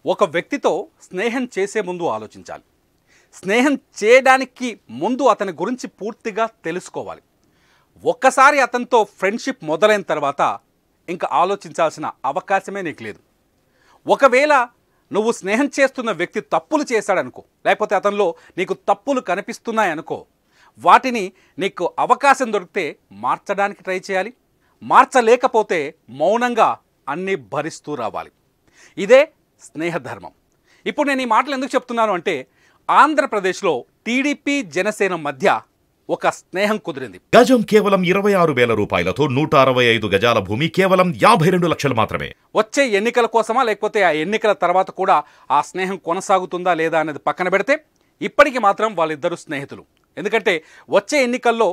ఒక వ్యక్తితో స్నేహం చేసే ముందు ఆలోచించాలి. స్నేహం చేయడానికి ముందు అతని గురించి పూర్తిగా తెలుసుకోవాలి. ఒక్కసారి అతనితో ఫ్రెండ్షిప్ మొదలైన తర్వాత ఇంకా ఆలోచించాల్సిన అవకాశమే నీకు లేదు. ఒకవేళ నువ్వు స్నేహం చేస్తున్న వ్యక్తి తప్పులు చేశాడనుకో, లేకపోతే అతనిలో నీకు తప్పులు కనిపిస్తున్నాయనుకో, వాటిని నీకు అవకాశం దొరికితే మార్చడానికి ట్రై చేయాలి. మార్చలేకపోతే మౌనంగా అన్నీ భరిస్తూ రావాలి. ఇదే స్నేహధర్మం. ఇప్పుడు నేను ఈ మాటలు ఎందుకు చెప్తున్నాను అంటే, ఆంధ్రప్రదేశ్లో టీడీపీ జనసేన మధ్య ఒక స్నేహం కుదిరింది. గజం కేవలం 26,000 రూపాయలతో 165 గజాల భూమి కేవలం 52 లక్షలు మాత్రమే. వచ్చే ఎన్నికల కోసమా, లేకపోతే ఆ ఎన్నికల తర్వాత కూడా ఆ స్నేహం కొనసాగుతుందా లేదా అనేది పక్కన పెడితే, ఇప్పటికి మాత్రం వాళ్ళిద్దరూ స్నేహితులు. ఎందుకంటే వచ్చే ఎన్నికల్లో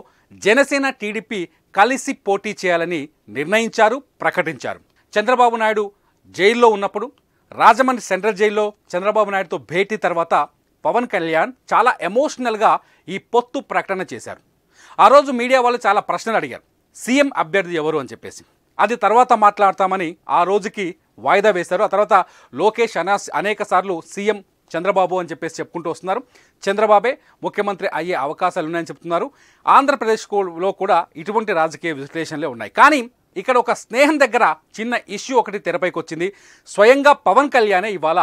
జనసేన టీడీపీ కలిసి పోటీ చేయాలని నిర్ణయించారు, ప్రకటించారు. చంద్రబాబు నాయుడు జైల్లో ఉన్నప్పుడు, రాజమండ్రి సెంట్రల్ జైల్లో చంద్రబాబు నాయుడుతో భేటీ తర్వాత పవన్ కళ్యాణ్ చాలా ఎమోషనల్గా ఈ పొత్తు ప్రకటన చేశారు. ఆ రోజు మీడియా వాళ్ళు చాలా ప్రశ్నలు అడిగారు, సీఎం అభ్యర్థి ఎవరు అని చెప్పేసి. అది తర్వాత మాట్లాడతామని ఆ రోజుకి వాయిదా వేశారు. ఆ తర్వాత లోకేష్ అనేక సార్లు సీఎం చంద్రబాబు అని చెప్పేసి చెప్పుకుంటూ వస్తున్నారు. చంద్రబాబే ముఖ్యమంత్రి అయ్యే అవకాశాలు ఉన్నాయని చెప్తున్నారు. ఆంధ్రప్రదేశ్లో కూడా ఇటువంటి రాజకీయ విశ్లేషణలే ఉన్నాయి. కానీ ఇక్కడ ఒక స్నేహం దగ్గర చిన్న ఇష్యూ ఒకటి తెరపైకి వచ్చింది. స్వయంగా పవన్ కళ్యాణే ఇవాళ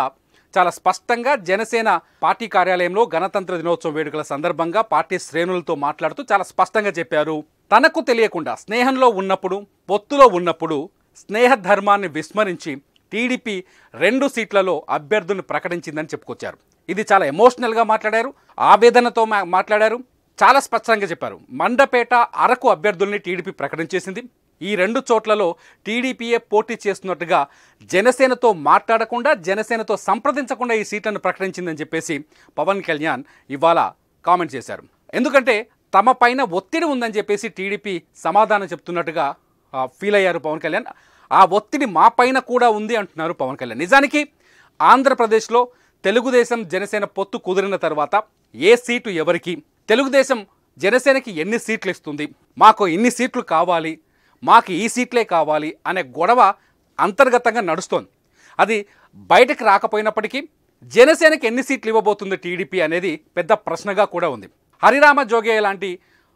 చాలా స్పష్టంగా జనసేన పార్టీ కార్యాలయంలో గణతంత్ర దినోత్సవం వేడుకల సందర్భంగా పార్టీ శ్రేణులతో మాట్లాడుతూ చాలా స్పష్టంగా చెప్పారు, తనకు తెలియకుండా స్నేహంలో ఉన్నప్పుడు, పొత్తులో ఉన్నప్పుడు స్నేహ ధర్మాన్ని విస్మరించి టీడీపీ 2 సీట్లలో అభ్యర్థులను ప్రకటించిందని చెప్పుకొచ్చారు. ఇది చాలా ఎమోషనల్గా మాట్లాడారు, ఆవేదనతో మాట్లాడారు, చాలా స్పష్టంగా చెప్పారు. మండపేట, అరకు అభ్యర్థుల్ని టీడీపీ ప్రకటించేసింది. ఈ 2 చోట్లలో టీడీపీయే పోటీ చేస్తున్నట్టుగా జనసేనతో మాట్లాడకుండా, జనసేనతో సంప్రదించకుండా ఈ సీట్లను ప్రకటించిందని చెప్పేసి పవన్ కళ్యాణ్ ఇవాళ కామెంట్ చేశారు. ఎందుకంటే తమ పైన ఒత్తిడి ఉందని చెప్పేసి టీడీపీ సమాధానం చెప్తున్నట్టుగా ఫీల్ అయ్యారు పవన్ కళ్యాణ్. ఆ ఒత్తిడి మా పైన కూడా ఉంది అంటున్నారు పవన్ కళ్యాణ్. నిజానికి ఆంధ్రప్రదేశ్లో తెలుగుదేశం జనసేన పొత్తు కుదిరిన తర్వాత ఏ సీటు ఎవరికి, తెలుగుదేశం జనసేనకి ఎన్ని సీట్లు ఇస్తుంది, మాకు ఇన్ని సీట్లు కావాలి, మాకు ఈ సీట్లే కావాలి అనే గొడవ అంతర్గతంగా నడుస్తోంది. అది బయటకు రాకపోయినప్పటికీ జనసేనకి ఎన్ని సీట్లు ఇవ్వబోతుంది టీడీపీ అనేది పెద్ద ప్రశ్నగా కూడా ఉంది. హరిరామ జోగయ్య లాంటి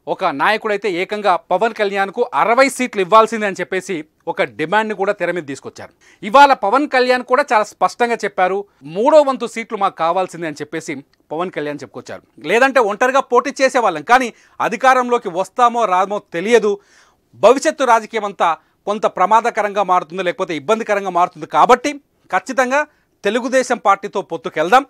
ఒక నాయకుడైతే ఏకంగా పవన్ కళ్యాణ్కు 60 సీట్లు ఇవ్వాల్సిందే అని చెప్పేసి ఒక డిమాండ్ని కూడా తెర మీద తీసుకొచ్చారు. ఇవాళ పవన్ కళ్యాణ్ కూడా చాలా స్పష్టంగా చెప్పారు, 3వ వంతు సీట్లు మాకు కావాల్సిందే అని చెప్పేసి పవన్ కళ్యాణ్ చెప్పుకొచ్చారు. లేదంటే ఒంటరిగా పోటీ చేసేవాళ్ళం, కానీ అధికారంలోకి వస్తామో రామో తెలియదు, భవిష్యత్తు రాజకీయం అంతా కొంత ప్రమాదకరంగా మారుతుంది, లేకపోతే ఇబ్బందికరంగా మారుతుంది, కాబట్టి ఖచ్చితంగా తెలుగుదేశం పార్టీతో పొత్తుకెళ్దాం,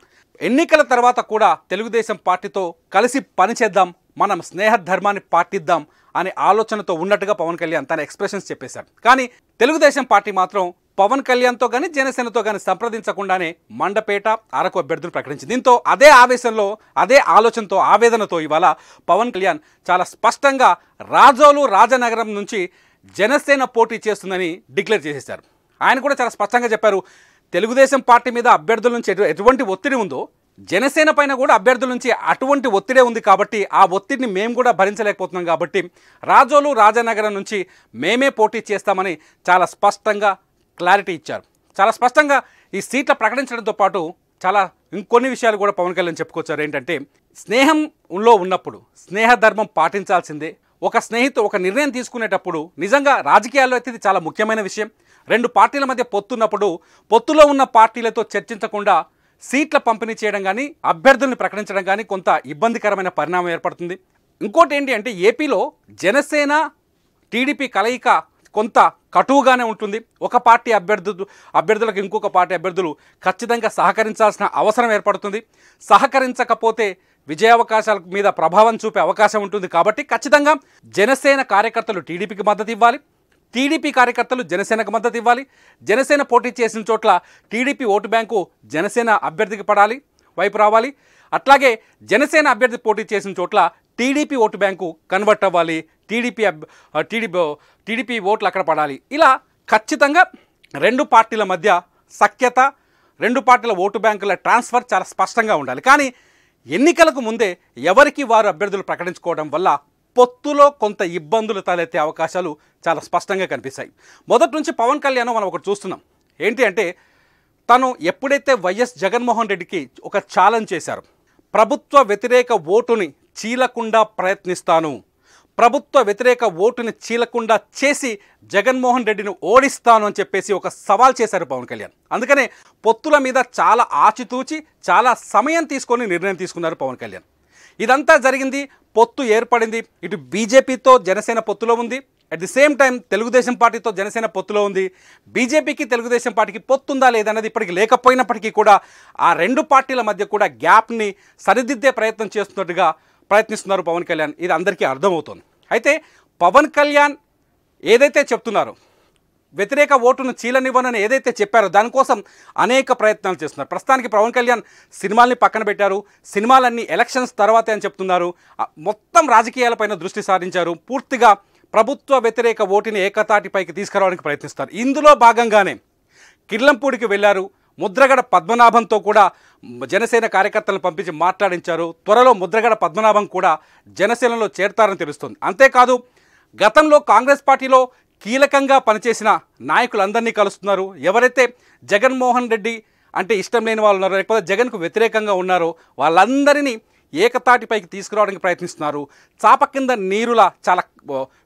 ఎన్నికల తర్వాత కూడా తెలుగుదేశం పార్టీతో కలిసి పనిచేద్దాం, మనం స్నేహ ధర్మాన్ని పాటిద్దాం అనే ఆలోచనతో ఉన్నట్టుగా పవన్ కళ్యాణ్ తన ఎక్స్ప్రెషన్స్ చెప్పేశారు. కానీ తెలుగుదేశం పార్టీ మాత్రం పవన్ కళ్యాణ్తో కానీ జనసేనతో కానీ సంప్రదించకుండానే మండపేట, అరకు అభ్యర్థులు ప్రకటించింది. దీంతో అదే ఆవేశంలో, అదే ఆలోచనతో, ఆవేదనతో ఇవాళ పవన్ కళ్యాణ్ చాలా స్పష్టంగా రాజోలు, రాజనగరం నుంచి జనసేన పోటీ చేస్తుందని డిక్లేర్ చేసేశారు. ఆయన కూడా చాలా స్పష్టంగా చెప్పారు, తెలుగుదేశం పార్టీ మీద అభ్యర్థుల నుంచి ఎటువంటి ఒత్తిడి ఉందో జనసేన పైన కూడా అభ్యర్థుల నుంచి అటువంటి ఒత్తిడే ఉంది, కాబట్టి ఆ ఒత్తిడిని మేము కూడా భరించలేకపోతున్నాం, కాబట్టి రాజోలు, రాజనగరం నుంచి మేమే పోటీ చేస్తామని చాలా స్పష్టంగా క్లారిటీ ఇచ్చారు. చాలా స్పష్టంగా ఈ సీట్ల ప్రకటించడంతో పాటు చాలా ఇంకొన్ని విషయాలు కూడా పవన్ కళ్యాణ్ చెప్పుకొచ్చారు. ఏంటంటే, స్నేహంలో ఉన్నప్పుడు స్నేహ ధర్మం పాటించాల్సిందే. ఒక స్నేహితుడు ఒక నిర్ణయం తీసుకునేటప్పుడు నిజంగా రాజకీయాల్లో అయితే ఇది చాలా ముఖ్యమైన విషయం. 2 పార్టీల మధ్య పొత్తున్నప్పుడు పొత్తులో ఉన్న పార్టీలతో చర్చించకుండా సీట్ల పంపిణీ చేయడం కానీ, అభ్యర్థుల్ని ప్రకటించడం కానీ కొంత ఇబ్బందికరమైన పరిణామం ఏర్పడుతుంది. ఇంకోటి ఏంటి అంటే, ఏపీలో జనసేన టీడీపీ కలయిక కొంత కటువుగానే ఉంటుంది. ఒక పార్టీ అభ్యర్థులకు ఇంకొక పార్టీ అభ్యర్థులు ఖచ్చితంగా సహకరించాల్సిన అవసరం ఏర్పడుతుంది. సహకరించకపోతే విజయావకాశాల మీద ప్రభావం చూపే అవకాశం ఉంటుంది. కాబట్టి ఖచ్చితంగా జనసేన కార్యకర్తలు టీడీపీకి మద్దతు ఇవ్వాలి, టీడీపీ కార్యకర్తలు జనసేనకు మద్దతు ఇవ్వాలి. జనసేన పోటీ చేసిన చోట్ల టీడీపీ ఓటు బ్యాంకు జనసేన అభ్యర్థికి పడాలి, వైపు రావాలి. అట్లాగే జనసేన అభ్యర్థి పోటీ చేసిన చోట్ల టీడీపీ ఓటు బ్యాంకు కన్వర్ట్ అవ్వాలి, టీడీపీ ఓట్లు అక్కడ పడాలి. ఇలా ఖచ్చితంగా 2 పార్టీల మధ్య సఖ్యత, 2 పార్టీల ఓటు బ్యాంకుల ట్రాన్స్ఫర్ చాలా స్పష్టంగా ఉండాలి. కానీ ఎన్నికలకు ముందే ఎవరికి వారు అభ్యర్థులు ప్రకటించుకోవడం వల్ల పొత్తులో కొంత ఇబ్బందులు తలెత్తే అవకాశాలు చాలా స్పష్టంగా కనిపిస్తాయి. మొదటి నుంచి పవన్ కళ్యాణ్ మనం ఒకటి చూస్తున్నాం. ఏంటి అంటే, తను ఎప్పుడైతే వైఎస్ జగన్మోహన్ రెడ్డికి ఒక ఛాలెంజ్ చేశారు, ప్రభుత్వ వ్యతిరేక ఓటుని చీలకుండా ప్రయత్నిస్తాను, ప్రభుత్వ వ్యతిరేక ఓటుని చీలకుండా చేసి జగన్మోహన్ రెడ్డిని ఓడిస్తాను అని చెప్పేసి ఒక సవాల్ చేశారు పవన్ కళ్యాణ్. అందుకనే పొత్తుల మీద చాలా ఆచితూచి చాలా సమయం తీసుకొని నిర్ణయం తీసుకున్నారు పవన్ కళ్యాణ్. ఇదంతా జరిగింది, పొత్తు ఏర్పడింది. ఇటు బీజేపీతో జనసేన పొత్తులో ఉంది, at the same time Telugu Desam పార్టీతో జనసేన పొత్తులో ఉంది. బీజేపీకి తెలుగుదేశం పార్టీకి పొత్తుందా లేదన్నది ఇప్పటికి లేకపోయినప్పటికీ కూడా ఆ రెండు పార్టీల మధ్య కూడా గ్యాప్ని సరిదిద్దే ప్రయత్నం చేస్తున్నట్టుగా ప్రయత్నిస్తున్నారు పవన్ కళ్యాణ్. ఇది అందరికీ అర్థమవుతుంది. అయితే పవన్ కళ్యాణ్ ఏదైతే చెప్తున్నారో, వ్యతిరేక ఓటును చీలనివ్వనని ఏదైతే చెప్పారో దానికోసం అనేక ప్రయత్నాలు చేస్తున్నారు. ప్రస్తుతానికి పవన్ కళ్యాణ్ సినిమాల్ని పక్కన పెట్టారు, సినిమాలన్నీ ఎలక్షన్స్ తర్వాతే అని చెప్తున్నారు. మొత్తం రాజకీయాలపైన దృష్టి సారించారు. పూర్తిగా ప్రభుత్వ వ్యతిరేక ఓటుని ఏకతాటిపైకి తీసుకురావడానికి ప్రయత్నిస్తారు. ఇందులో భాగంగానే కిర్లంపూడికి వెళ్ళారు. ముద్రగడ పద్మనాభంతో కూడా జనసేన కార్యకర్తలను పంపించి మాట్లాడించారు. త్వరలో ముద్రగడ పద్మనాభం కూడా జనసేనలో చేరతారని తెలుస్తుంది. అంతేకాదు, గతంలో కాంగ్రెస్ పార్టీలో కీలకంగా పనిచేసిన నాయకులందరినీ కలుస్తున్నారు. ఎవరైతే జగన్మోహన్ రెడ్డి అంటే ఇష్టం లేని వాళ్ళు ఉన్నారో, లేకపోతే జగన్కు వ్యతిరేకంగా ఉన్నారో వాళ్ళందరినీ ఏకతాటిపైకి తీసుకురావడానికి ప్రయత్నిస్తున్నారు. చాప కింద నీరులా చాలా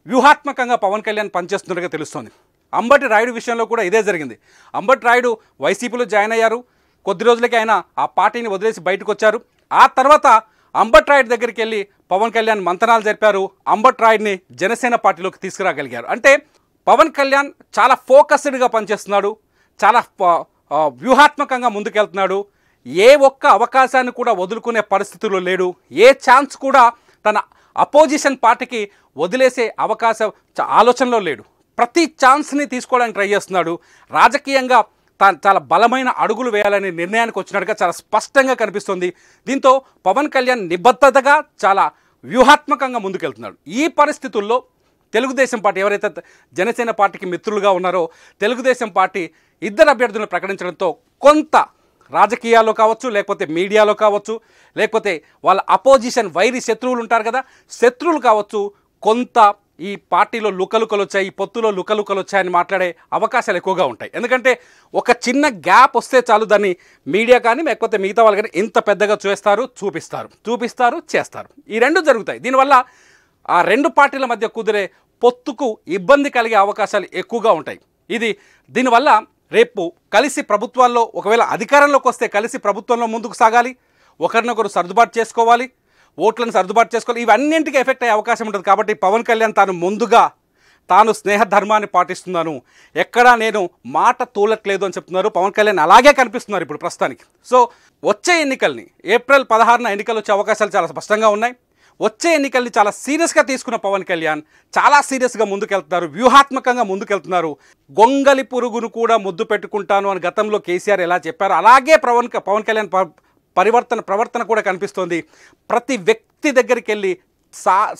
వ్యూహాత్మకంగా పవన్ కళ్యాణ్ పనిచేస్తున్నట్టుగా తెలుస్తోంది. అంబటి రాయుడు విషయంలో కూడా ఇదే జరిగింది. అంబటి రాయుడు వైసీపీలో జాయిన్ అయ్యారు. కొద్ది రోజులకి ఆయన ఆ పార్టీని వదిలేసి బయటకు వచ్చారు. ఆ తర్వాత అంబటి రాయుడు దగ్గరికి వెళ్ళి పవన్ కళ్యాణ్ మంతనాలు జరిపారు. అంబటి రాయుడిని జనసేన పార్టీలోకి తీసుకురాగలిగారు. అంటే పవన్ కళ్యాణ్ చాలా ఫోకస్డ్గా పనిచేస్తున్నాడు, చాలా వ్యూహాత్మకంగా ముందుకెళ్తున్నాడు. ఏ ఒక్క అవకాశాన్ని కూడా వదులుకునే పరిస్థితుల్లో లేడు. ఏ ఛాన్స్ కూడా తన అపోజిషన్ పార్టీకి వదిలేసే అవకాశం ఆలోచనలో లేడు. ప్రతి ఛాన్స్ని తీసుకోవడానికి ట్రై చేస్తున్నాడు. రాజకీయంగా చాలా బలమైన అడుగులు వేయాలనే నిర్ణయానికి వచ్చినట్టుగా చాలా స్పష్టంగా కనిపిస్తుంది. దీంతో పవన్ కళ్యాణ్ నిబద్ధతగా చాలా వ్యూహాత్మకంగా ముందుకెళ్తున్నాడు. ఈ పరిస్థితుల్లో తెలుగుదేశం పార్టీ ఎవరైతే జనసేన పార్టీకి మిత్రులుగా ఉన్నారో, తెలుగుదేశం పార్టీ ఇద్దరు అభ్యర్థులను ప్రకటించడంతో కొంత రాజకీయాల్లో కావచ్చు, లేకపోతే మీడియాలో కావచ్చు, లేకపోతే వాళ్ళ అపోజిషన్ వైరి శత్రువులు ఉంటారు కదా, శత్రువులు కావచ్చు, కొంత ఈ పార్టీలో లుకలుకలు వచ్చాయి, ఈ పొత్తులో లుకలుకలు వచ్చాయని మాట్లాడే అవకాశాలు ఎక్కువగా ఉంటాయి. ఎందుకంటే ఒక చిన్న గ్యాప్ వస్తే చాలు దాన్ని మీడియా కానీ లేకపోతే మిగతా వాళ్ళు కానీ ఇంత పెద్దగా చూపిస్తారు, చేస్తారు. ఈ రెండు జరుగుతాయి. దీనివల్ల ఆ రెండు పార్టీల మధ్య కుదిరే పొత్తుకు ఇబ్బంది కలిగే అవకాశాలు ఎక్కువగా ఉంటాయి. దీనివల్ల రేపు కలిసి ప్రభుత్వాల్లో ఒకవేళ అధికారంలోకి వస్తే కలిసి ప్రభుత్వంలో ముందుకు సాగాలి, ఒకరినొకరు సర్దుబాటు చేసుకోవాలి, ఓట్లను సర్దుబాటు చేసుకోవాలి. ఇవన్నింటికి ఎఫెక్ట్ అయ్యే అవకాశం ఉంటుంది. కాబట్టి పవన్ కళ్యాణ్ తాను స్నేహధర్మాన్ని పాటిస్తున్నాను, ఎక్కడా నేను మాట తూలట్లేదు అని చెప్తున్నారు. పవన్ కళ్యాణ్ అలాగే కనిపిస్తున్నారు ఇప్పుడు ప్రస్తుతానికి. సో వచ్చే ఎన్నికల్ని ఏప్రిల్ 16న ఎన్నికలు వచ్చే అవకాశాలు చాలా స్పష్టంగా ఉన్నాయి. వచ్చే ఎన్నికల్ని చాలా సీరియస్గా తీసుకున్న పవన్ కళ్యాణ్ చాలా సీరియస్గా ముందుకెళ్తున్నారు, వ్యూహాత్మకంగా ముందుకెళ్తున్నారు. గొంగలి పురుగును కూడా ముద్దు పెట్టుకుంటాను అని గతంలో కేసీఆర్ ఎలా చెప్పారు, అలాగే పవన్ కళ్యాణ్ ప్రవర్తన కూడా కనిపిస్తోంది. ప్రతి వ్యక్తి దగ్గరికి వెళ్ళి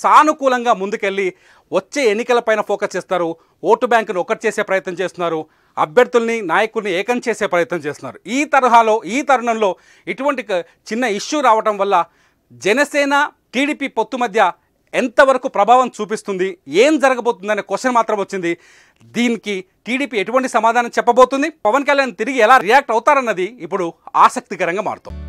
సానుకూలంగా ముందుకెళ్ళి వచ్చే ఎన్నికలపైన ఫోకస్ చేస్తారు. ఓటు బ్యాంకును ఒకటి చేసే ప్రయత్నం చేస్తున్నారు, అభ్యర్థుల్ని నాయకుల్ని ఏకం చేసే ప్రయత్నం చేస్తున్నారు. ఈ తరుణంలో ఇటువంటి చిన్న ఇష్యూ రావడం వల్ల జనసేన టీడీపీ పొత్తు మధ్య ఎంతవరకు ప్రభావం చూపిస్తుంది, ఏం జరగబోతుందనే క్వశ్చన్ మాత్రం వచ్చింది. దీనికి టీడీపీ ఎటువంటి సమాధానం చెప్పబోతుంది, పవన్ కళ్యాణ్ తిరిగి ఎలా రియాక్ట్ అవుతారన్నది ఇప్పుడు ఆసక్తికరంగా మారుతుంది.